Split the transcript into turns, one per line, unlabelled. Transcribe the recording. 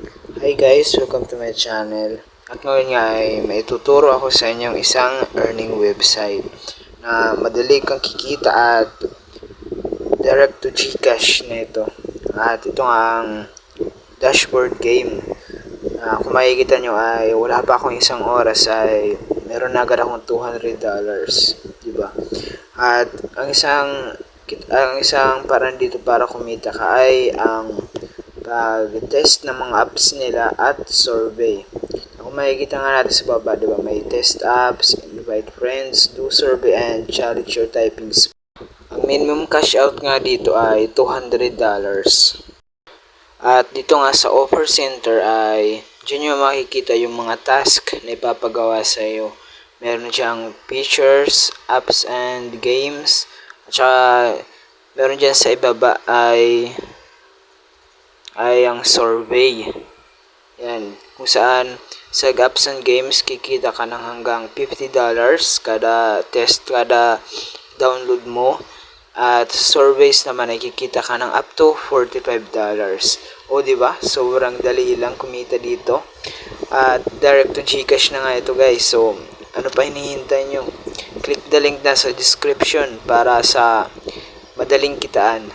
Hi guys, welcome to my channel. At ngayon nga ay may tuturo ako sa inyong isang earning website na madali kang kikita at direct to Gcash nito. At ito nga ang dashboard game. Kung makikita nyo ay wala pa akong isang oras ay meron na agad akong $200, diba? At ang isang paraan dito para kumita ka ay ang pag-test ng mga apps nila at survey. Kung makikita nga natin sa baba, diba, may test apps, invite friends, do survey, and challenge your typing speed. Ang minimum cash out nga dito ay $200. At dito nga sa offer center ay dyan nyo makikita yung mga task na ipapagawa sa iyo. Meron diyang features, apps, and games. At saka meron dyan sa ibaba ay ang survey. Yan, kung saan sa apps and games kikita ka ng hanggang $50 kada test, kada download mo. At surveys naman ay kikita ka ng up to $45. O diba? Sobrang dali lang kumita dito. At direct to Gcash na nga ito guys. So, ano pa hinihintay nyo? Click the link na sa description para sa madaling kitaan.